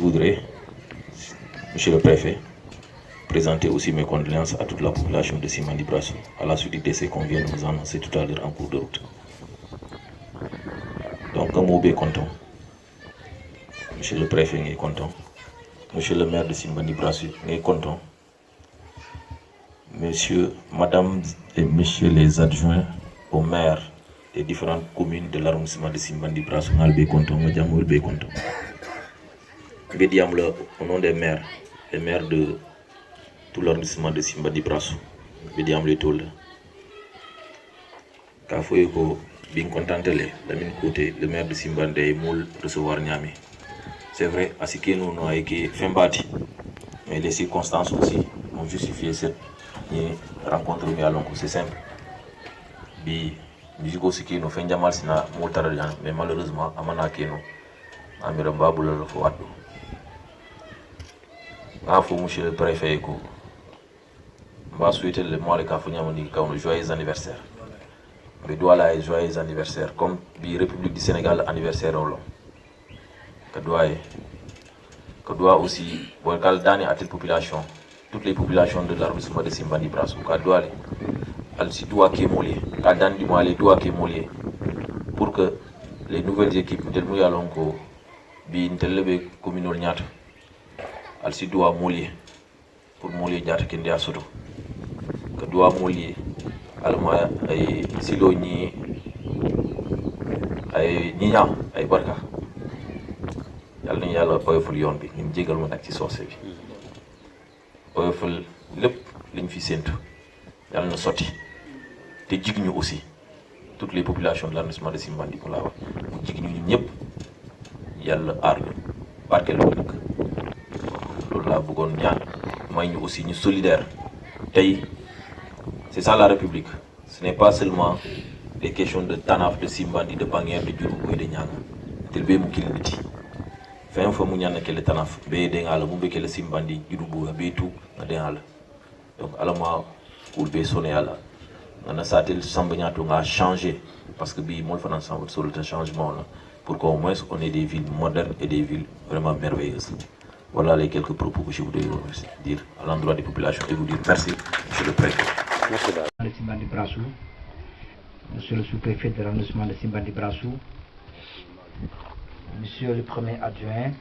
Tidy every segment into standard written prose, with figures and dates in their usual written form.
voudrais, Monsieur le Préfet, présenter aussi mes condoléances à toute la population de Simbandi Brassou à la suite du décès qu'on vient de nous annoncer tout à l'heure en cours de route. Donc, comme Oubé est content, Monsieur le Préfet est content, Monsieur le maire de Simbandi Brassou est content, Monsieur, Madame et Messieurs les adjoints au maire des différentes communes de l'arrondissement de Simbandi Brassou, est content, Madjamou est content. Au nom des maires de tout l'arrondissement de Simbandi Brassou, Bédiam le Tol, Kafoyeko, bien contentele, de mon côté, le maire de Simbandi est moule recevoir Niami. C'est vrai, à ce que nous avons été fin bâti, mais les circonstances aussi ont justifié cette rencontre. C'est simple. Bi, musique aussi qui nous fait mal, mais malheureusement, Amana Keno, Amiramba Boula le Fouadou. Monsieur le Préfet, je vais souhaiter le mois de Kafounyamoni un joyeux anniversaire. Je dois la joyeux anniversaire, comme la République du Sénégal anniversaire. Je dois aussi, pour le à toute population, toutes les populations de l'arrondissement de Simbandi Brassou, je dois pour que les nouvelles équipes de Mouyalonko, Bintelebe communal Nyata, elles doivent mouiller pour mouiller Nyata Kendia Soto. Que doit mouiller Alma et Silo ni ay Nina ay Barka. Yalla ni yalla oyoful yoon bi ñu jégal ma nak ci soosé bi oyoful lepp liñ fi sentu yalla na soti té jigñu aussi toutes les populations de l'arrondissement de Simbandi ko la wax jigñu ñun ñëpp yalla aar ñu barké lu dëkk loolu la bëggoon ñaan may ñu aussi ñu solidaire tay c'est ça la République. Ce n'est pas seulement des questions de Tanaf, de Simbandi, de Banguère, de Djourou et de Nyanga. C'est le même qui fait un fois que le Tanaf, le Simbandi, Djourou, tout, donc, à la fois, pour le sonner à la. On a ça, a changé. Parce que nous avons ensemble sur le changement pour qu'au moins on ait des villes modernes et des villes vraiment merveilleuses. Voilà les quelques propos que je voudrais dire à l'endroit des populations et vous dire merci, Monsieur le Préfet. Monsieur le sous-préfet de l'arrondissement de Simbandi Brassou, Monsieur le premier adjoint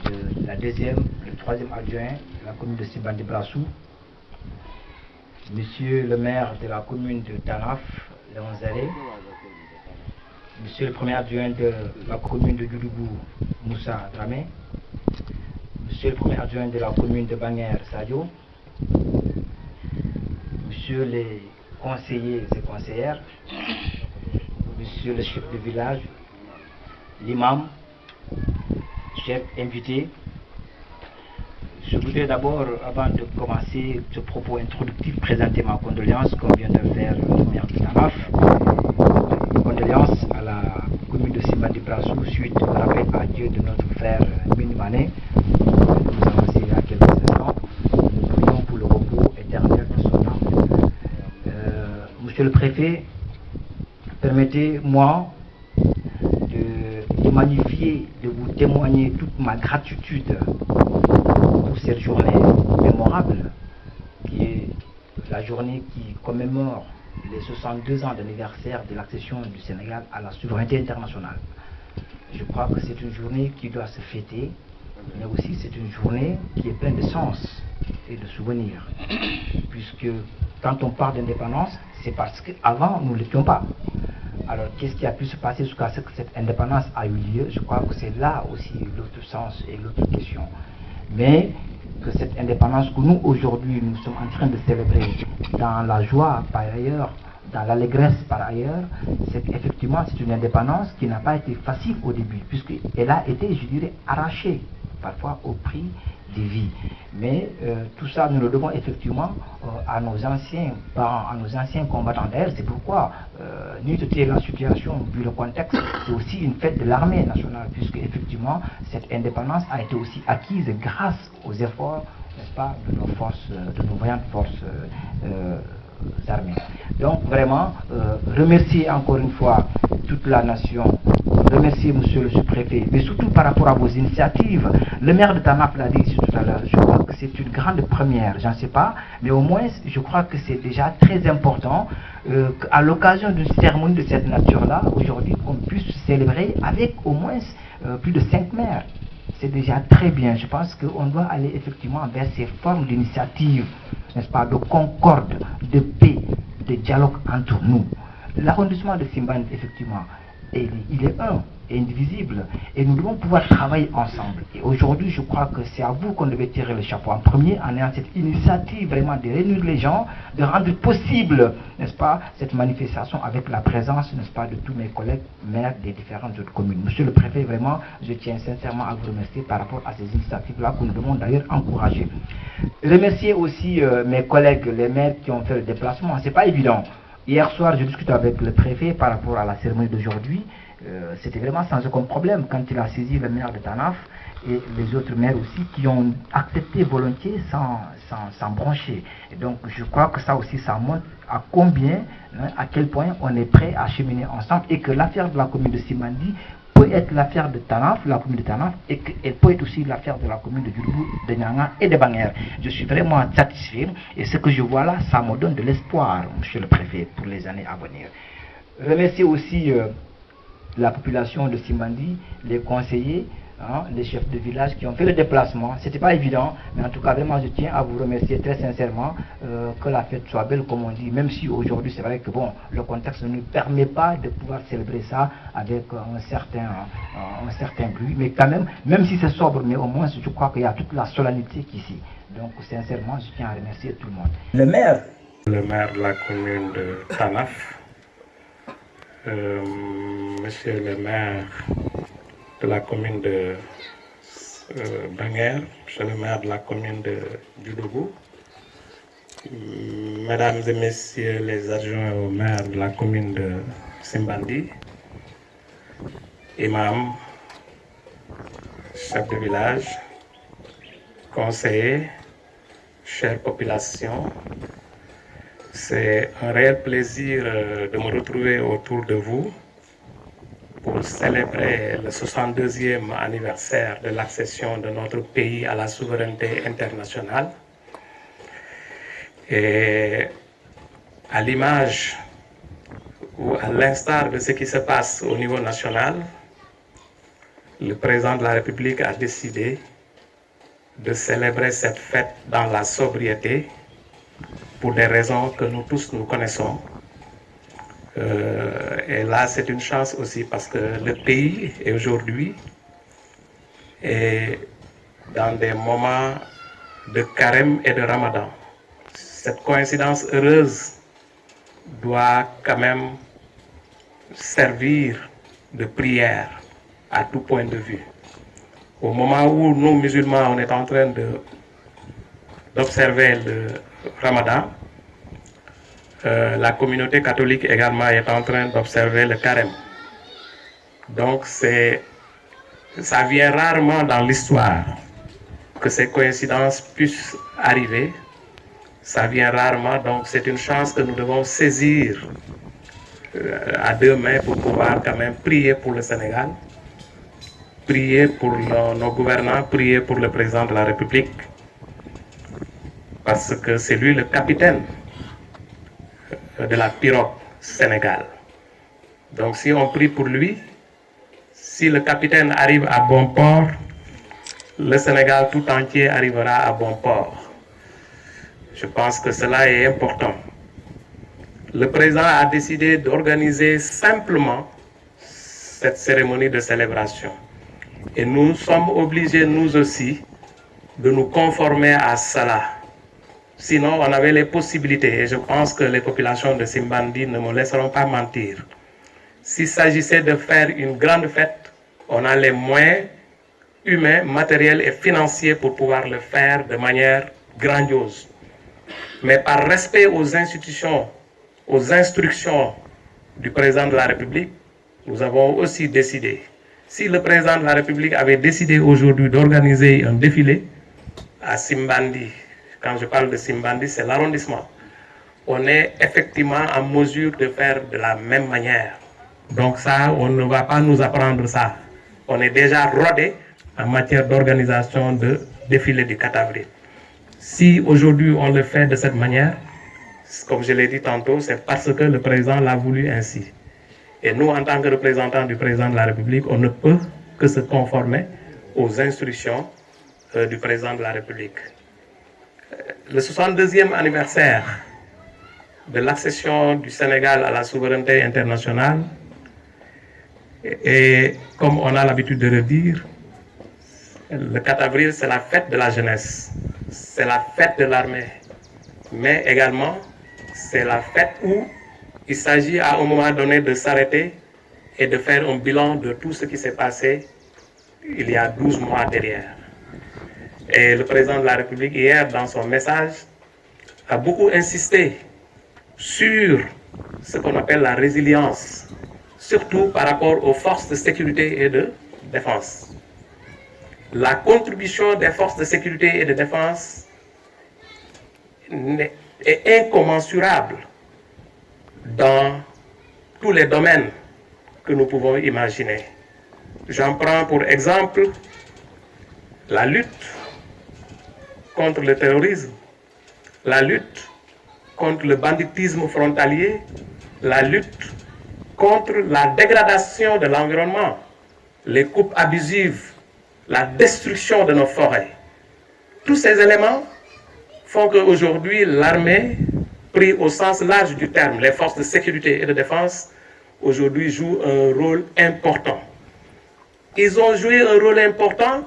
de la deuxième, le troisième adjoint de la commune de Simbandi Brassou, Monsieur le maire de la commune de Tanaf, Léon Zalé, Monsieur le premier adjoint de la commune de Djoudjougou, Moussa Dramé, Monsieur le premier adjoint de la commune de Banguère, Sadio, Monsieur les conseillers et conseillères, Monsieur le chef de village, l'imam, chef invité, je voudrais d'abord, avant de commencer ce propos introductif, présenter ma condoléance comme vient de faire le maire de Tanaf. Condoléances à la commune de Simbandi Brassou suite au rappel à Dieu de notre frère Minimane. Nous avons il y a quelques instants. Nous prions pour le repos éternel de son âme. Monsieur le préfet, permettez-moi de magnifier, de vous témoigner toute ma gratitude pour cette journée mémorable qui est la journée qui commémore les 62 ans d'anniversaire de l'accession du Sénégal à la souveraineté internationale. Je crois que c'est une journée qui doit se fêter, mais aussi c'est une journée qui est pleine de sens et de souvenirs. Puisque quand on parle d'indépendance, c'est parce qu'avant nous ne l'étions pas. Alors qu'est-ce qui a pu se passer jusqu'à ce que cette indépendance a eu lieu? Je crois que c'est là aussi l'autre sens et l'autre question. Mais que cette indépendance que nous aujourd'hui nous sommes en train de célébrer dans la joie par ailleurs, dans l'allégresse par ailleurs, c'est effectivement c'est une indépendance qui n'a pas été facile au début, puisqu'elle a été, je dirais, arrachée parfois au prix des vies. Mais tout ça, nous le devons effectivement à nos anciens parents, à nos anciens combattants. D'ailleurs, c'est pourquoi, nous était la situation, vu le contexte, c'est aussi une fête de l'armée nationale, puisque effectivement, cette indépendance a été aussi acquise grâce aux efforts, n'est-ce pas, de nos forces, de nos vaillantes forces armées. Donc vraiment, remercier encore une fois toute la nation, remercier monsieur le sous-préfet, mais surtout par rapport à vos initiatives. Le maire de Tanaf l'a dit ici tout à l'heure, je crois que c'est une grande première, j'en sais pas, mais au moins je crois que c'est déjà très important qu'à l'occasion d'une cérémonie de cette nature-là, aujourd'hui, qu'on puisse célébrer avec au moins plus de 5 maires. C'est déjà très bien. Je pense qu'on doit aller effectivement vers ces formes d'initiative, n'est-ce pas, de concorde, de paix, de dialogue entre nous. L'arrondissement de Simbandi, effectivement, il est un, indivisible, et nous devons pouvoir travailler ensemble. Et aujourd'hui, je crois que c'est à vous qu'on devait tirer le chapeau en premier, en ayant cette initiative vraiment de réunir les gens, de rendre possible, n'est-ce pas, cette manifestation avec la présence, n'est-ce pas, de tous mes collègues maires des différentes autres communes. Monsieur le préfet, vraiment, je tiens sincèrement à vous remercier par rapport à ces initiatives-là que nous devons d'ailleurs encourager. Remercier aussi mes collègues, les maires qui ont fait le déplacement. C'est pas évident. Hier soir, je discute avec le préfet par rapport à la cérémonie d'aujourd'hui. C'était vraiment sans aucun problème quand il a saisi le maire de Tanaf et les autres maires aussi qui ont accepté volontiers sans broncher. Et donc je crois que ça aussi, ça montre à combien, à quel point on est prêt à cheminer ensemble et que l'affaire de la commune de Simbandi peut être l'affaire de Tanaf, la commune de Tanaf, et qu'elle peut être aussi l'affaire de la commune de Djoudjoubou, de Nyanga et de Banger. Je suis vraiment satisfait et ce que je vois là, ça me donne de l'espoir, monsieur le préfet, pour les années à venir. Remercier aussi la population de Simbandi, les conseillers, les chefs de village qui ont fait le déplacement. C'était pas évident, mais en tout cas, vraiment, je tiens à vous remercier très sincèrement, que la fête soit belle, comme on dit, même si aujourd'hui, c'est vrai que bon, le contexte ne nous permet pas de pouvoir célébrer ça avec un certain bruit, mais quand même si c'est sobre, mais au moins, je crois qu'il y a toute la solennité qu'ici. Donc, sincèrement, je tiens à remercier tout le monde. Le maire de la commune de Tanaf, monsieur le maire de la commune de Banger, monsieur le maire de la commune de Djoudjoubou, mesdames et messieurs les adjoints au maire de la commune de Simbandi, imams, chefs de village, conseillers, chère population, c'est un réel plaisir de me retrouver autour de vous pour célébrer le 62e anniversaire de l'accession de notre pays à la souveraineté internationale. Et à l'image ou à l'instar de ce qui se passe au niveau national, le président de la République a décidé de célébrer cette fête dans la sobriété pour des raisons que nous tous nous connaissons. Et là, c'est une chance aussi parce que le pays est aujourd'hui dans des moments de carême et de ramadan. Cette coïncidence heureuse doit quand même servir de prière à tout point de vue. Au moment où nous, musulmans, on est en train d'observer le ramadan, la communauté catholique également est en train d'observer le carême. Donc ça vient rarement dans l'histoire que ces coïncidences puissent arriver. Ça vient rarement, donc c'est une chance que nous devons saisir à deux mains pour pouvoir quand même prier pour le Sénégal, prier pour nos gouvernants, prier pour le président de la République, parce que c'est lui le capitaine de la pirogue Sénégal. Donc si on prie pour lui, si le capitaine arrive à bon port, le Sénégal tout entier arrivera à bon port. Je pense que cela est important. Le président a décidé d'organiser simplement cette cérémonie de célébration. Et nous sommes obligés, nous aussi, de nous conformer à cela. Sinon, on avait les possibilités, et je pense que les populations de Simbandi ne me laisseront pas mentir. S'il s'agissait de faire une grande fête, on a les moyens humains, matériels et financiers pour pouvoir le faire de manière grandiose. Mais par respect aux institutions, aux instructions du président de la République, nous avons aussi décidé. Si le président de la République avait décidé aujourd'hui d'organiser un défilé à Simbandi, quand je parle de Simbandi, c'est l'arrondissement. on est effectivement en mesure de faire de la même manière. Donc ça, on ne va pas nous apprendre ça. On est déjà rodé en matière d'organisation de défilé du 4 avril. Si aujourd'hui on le fait de cette manière, comme je l'ai dit tantôt, c'est parce que le président l'a voulu ainsi. Et nous, en tant que représentants du président de la République, on ne peut que se conformer aux instructions du président de la République. Le 62e anniversaire de l'accession du Sénégal à la souveraineté internationale, et comme on a l'habitude de le dire, le 4 avril, c'est la fête de la jeunesse, c'est la fête de l'armée, mais également, c'est la fête où il s'agit à un moment donné de s'arrêter et de faire un bilan de tout ce qui s'est passé il y a 12 mois derrière. Et le président de la République, hier, dans son message, a beaucoup insisté sur ce qu'on appelle la résilience, surtout par rapport aux forces de sécurité et de défense. La contribution des forces de sécurité et de défense est incommensurable dans tous les domaines que nous pouvons imaginer. J'en prends pour exemple la lutte contre le terrorisme, la lutte contre le banditisme frontalier, la lutte contre la dégradation de l'environnement, les coupes abusives, la destruction de nos forêts. Tous ces éléments font qu'aujourd'hui, l'armée, pris au sens large du terme, les forces de sécurité et de défense, aujourd'hui jouent un rôle important. Ils ont joué un rôle important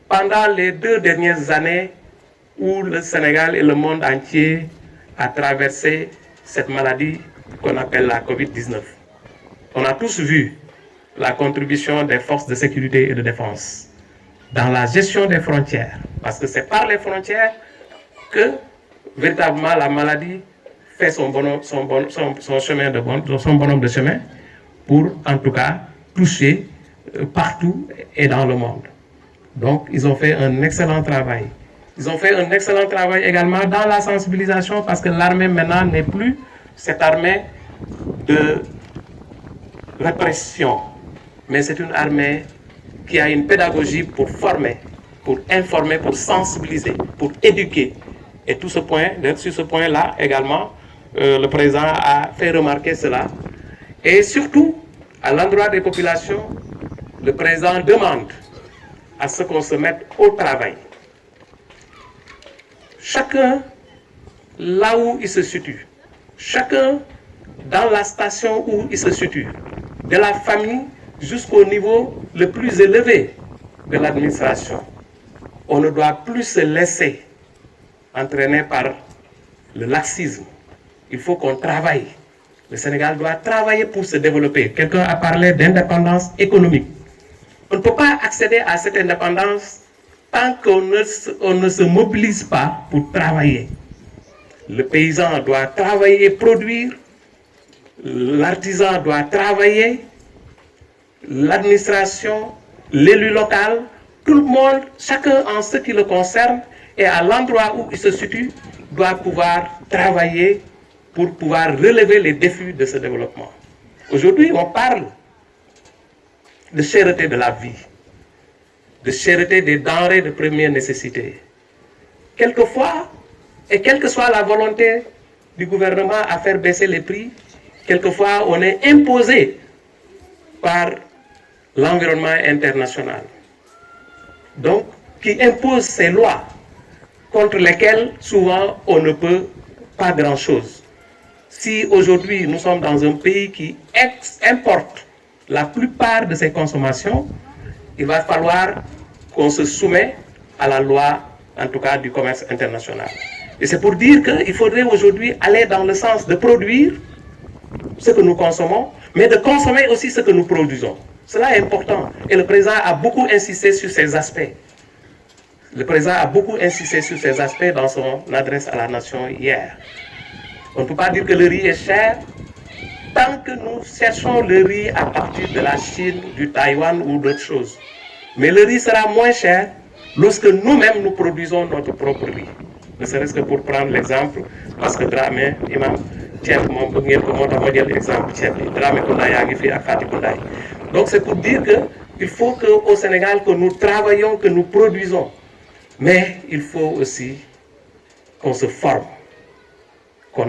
pendant les 2 dernières années où le Sénégal et le monde entier a traversé cette maladie qu'on appelle la Covid-19. On a tous vu la contribution des forces de sécurité et de défense dans la gestion des frontières, parce que c'est par les frontières que véritablement la maladie fait son bonhomme de chemin pour en tout cas toucher partout et dans le monde. Donc ils ont fait un excellent travail. Ils ont fait un excellent travail également dans la sensibilisation, parce que l'armée maintenant n'est plus cette armée de répression, mais c'est une armée qui a une pédagogie pour former, pour informer, pour sensibiliser, pour éduquer. Et sur ce point-là également, le président a fait remarquer cela. Et surtout, à l'endroit des populations, le président demande à ce qu'on se mette au travail. Chacun là où il se situe, chacun dans la station où il se situe, de la famille jusqu'au niveau le plus élevé de l'administration. On ne doit plus se laisser entraîner par le laxisme. Il faut qu'on travaille. Le Sénégal doit travailler pour se développer. Quelqu'un a parlé d'indépendance économique. On ne peut pas accéder à cette indépendance tant qu'on ne se mobilise pas pour travailler. Le paysan doit travailler et produire. L'artisan doit travailler. L'administration, l'élu local, tout le monde, chacun en ce qui le concerne et à l'endroit où il se situe, doit pouvoir travailler pour pouvoir relever les défis de ce développement. Aujourd'hui, on parle de cherté de la vie, de cherté des denrées de première nécessité. Quelquefois, et quelle que soit la volonté du gouvernement à faire baisser les prix, quelquefois on est imposé par l'environnement international. Donc, qui impose ces lois contre lesquelles souvent on ne peut pas grand-chose. Si aujourd'hui nous sommes dans un pays qui importe la plupart de ses consommations, il va falloir qu'on se soumette à la loi, en tout cas du commerce international. Et c'est pour dire qu'il faudrait aujourd'hui aller dans le sens de produire ce que nous consommons, mais de consommer aussi ce que nous produisons. Cela est important. Et le président a beaucoup insisté sur ces aspects. Le président a beaucoup insisté sur ces aspects dans son adresse à la nation hier. On ne peut pas dire que le riz est cher tant que nous cherchons le riz à partir de la Chine, du Taïwan ou d'autres choses. Mais le riz sera moins cher lorsque nous-mêmes nous produisons notre propre riz. Ne serait-ce que pour prendre l'exemple parce que Dramé imam ceeb moom bëgg ngeen ko moo tax ma jël exemple ceeb bi Dramé Kounda yaa ngi fii ak Fati Kounda. Donc c'est pour dire que il faut qu'au Sénégal que nous travaillons, que nous produisons, mais il faut aussi qu'on se forme.